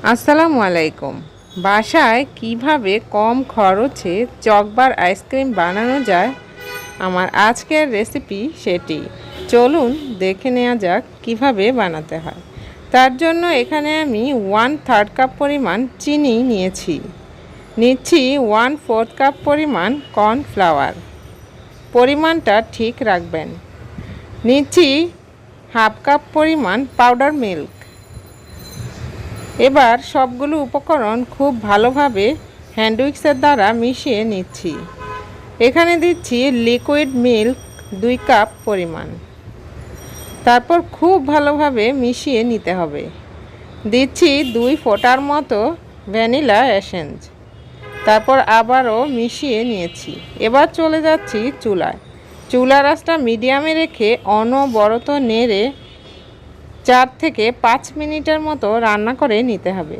আসসালামু আলাইকুম। বাসায় কিভাবে কম খরচে চকবার আইসক্রিম বানানো যায় আমার আজকের রেসিপি সেটি। চলুন দেখে নেওয়া যাক কিভাবে বানাতে হয়। তার জন্য এখানে আমি 1/3 কাপ পরিমাণ চিনি নিচ্ছি 1/4 কাপ পরিমাণ কর্নফ্লাওয়ার, পরিমাণটা ঠিক রাখবেন। নিচ্ছি 1/2 কাপ পরিমাণ পাউডার মিল্ক। এবার সবগুলো উপকরণ খুব ভালোভাবে হ্যান্ড উইক্সের দ্বারা মিশিয়ে নিচ্ছি। এখানে দিচ্ছি লিকুইড মিল্ক 2 কাপ পরিমাণ। তারপর খুব ভালোভাবে মিশিয়ে নিতে হবে। দিচ্ছি 2 ফোঁটার মতো ভ্যানিলা এসেন্স। তারপর আবারও মিশিয়ে নিয়েছি। এবার চলে যাচ্ছি চুলায়। চুলার আঁচটা মিডিয়ামে রেখে অনবরত নেড়ে 4 থেকে 5 মিনিটের মতো রান্না করে নিতে হবে।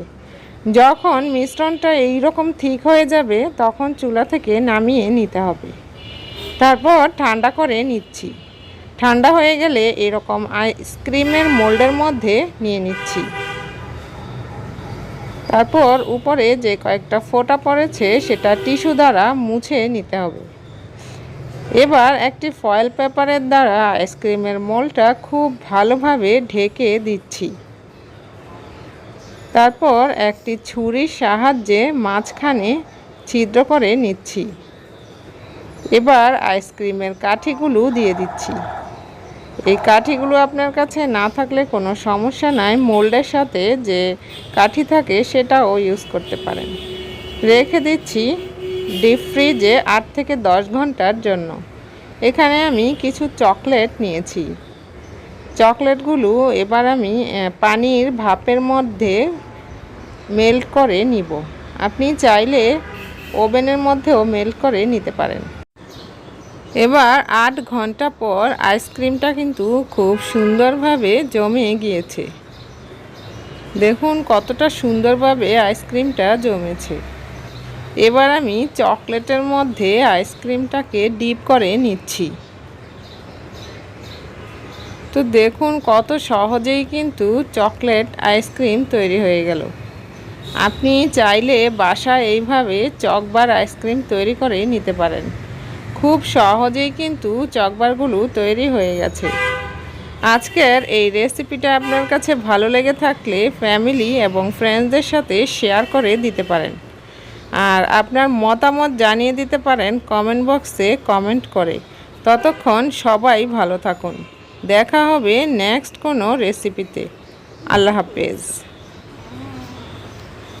যখন মিশ্রণটা এইরকম ঠিক হয়ে যাবে তখন চুলা থেকে নামিয়ে নিতে হবে। তারপর ঠান্ডা করে নিচ্ছি। ঠান্ডা হয়ে গেলে এরকম আইসক্রিমের মোল্ডের মধ্যে নিয়ে নিচ্ছি। তারপর উপরে যে কয়েকটা ফোঁটা পড়েছে সেটা টিস্যু দ্বারা মুছে নিতে হবে। এবার একটি ফয়েল পেপারের দ্বারা আইসক্রিমের মোল্ডটা খুব ভালোভাবে ঢেকে দিচ্ছি। তারপর একটি ছুরির সাহায্যে মাঝখানে ছিদ্র করে নিচ্ছি। এবার আইসক্রিমের কাঠিগুলো দিয়ে দিচ্ছি। এই কাঠিগুলো আপনার কাছে না থাকলে কোনো সমস্যা নাই, মোল্ডের সাথে যে কাঠি থাকে সেটাও ইউজ করতে পারেন। রেখে দিচ্ছি ডিপ ফ্রিজে 8 থেকে 10 ঘন্টার জন্য। এখানে আমি কিছু চকলেট নিয়েছি। চকলেটগুলো এবার আমি পানির ভাপের মধ্যে মেল্ট করে নিব। আপনি চাইলে ওভেনের মধ্যেও মেল্ট করে নিতে পারেন। এবার 8 ঘন্টা পর আইসক্রিমটা কিন্তু খুব সুন্দরভাবে জমে গিয়েছে। দেখুন কতটা সুন্দরভাবে আইসক্রিমটা জমেছে। এবার আমি চকলেটের মধ্যে আইসক্রিমটাকে ডিপ করে নিচ্ছি। তো দেখুন কত সহজেই কিন্তু চকলেট আইসক্রিম তৈরি হয়ে গেল। আপনি চাইলে বাসায় এইভাবে চকবার আইসক্রিম তৈরি করে নিতে পারেন। খুব সহজেই কিন্তু চকবারগুলো তৈরি হয়ে গেছে। আজকের এই রেসিপিটা আপনার কাছে ভালো লেগে থাকলে ফ্যামিলি এবং ফ্রেন্ডসদের সাথে শেয়ার করে দিতে পারেন। আর আপনার মতামত জানিয়ে দিতে পারেন কমেন্ট বক্সে কমেন্ট করে। ততক্ষণ সবাই ভালো থাকুন। দেখা হবে নেক্সট কোনো রেসিপিতে। আল্লাহ হাফেজ।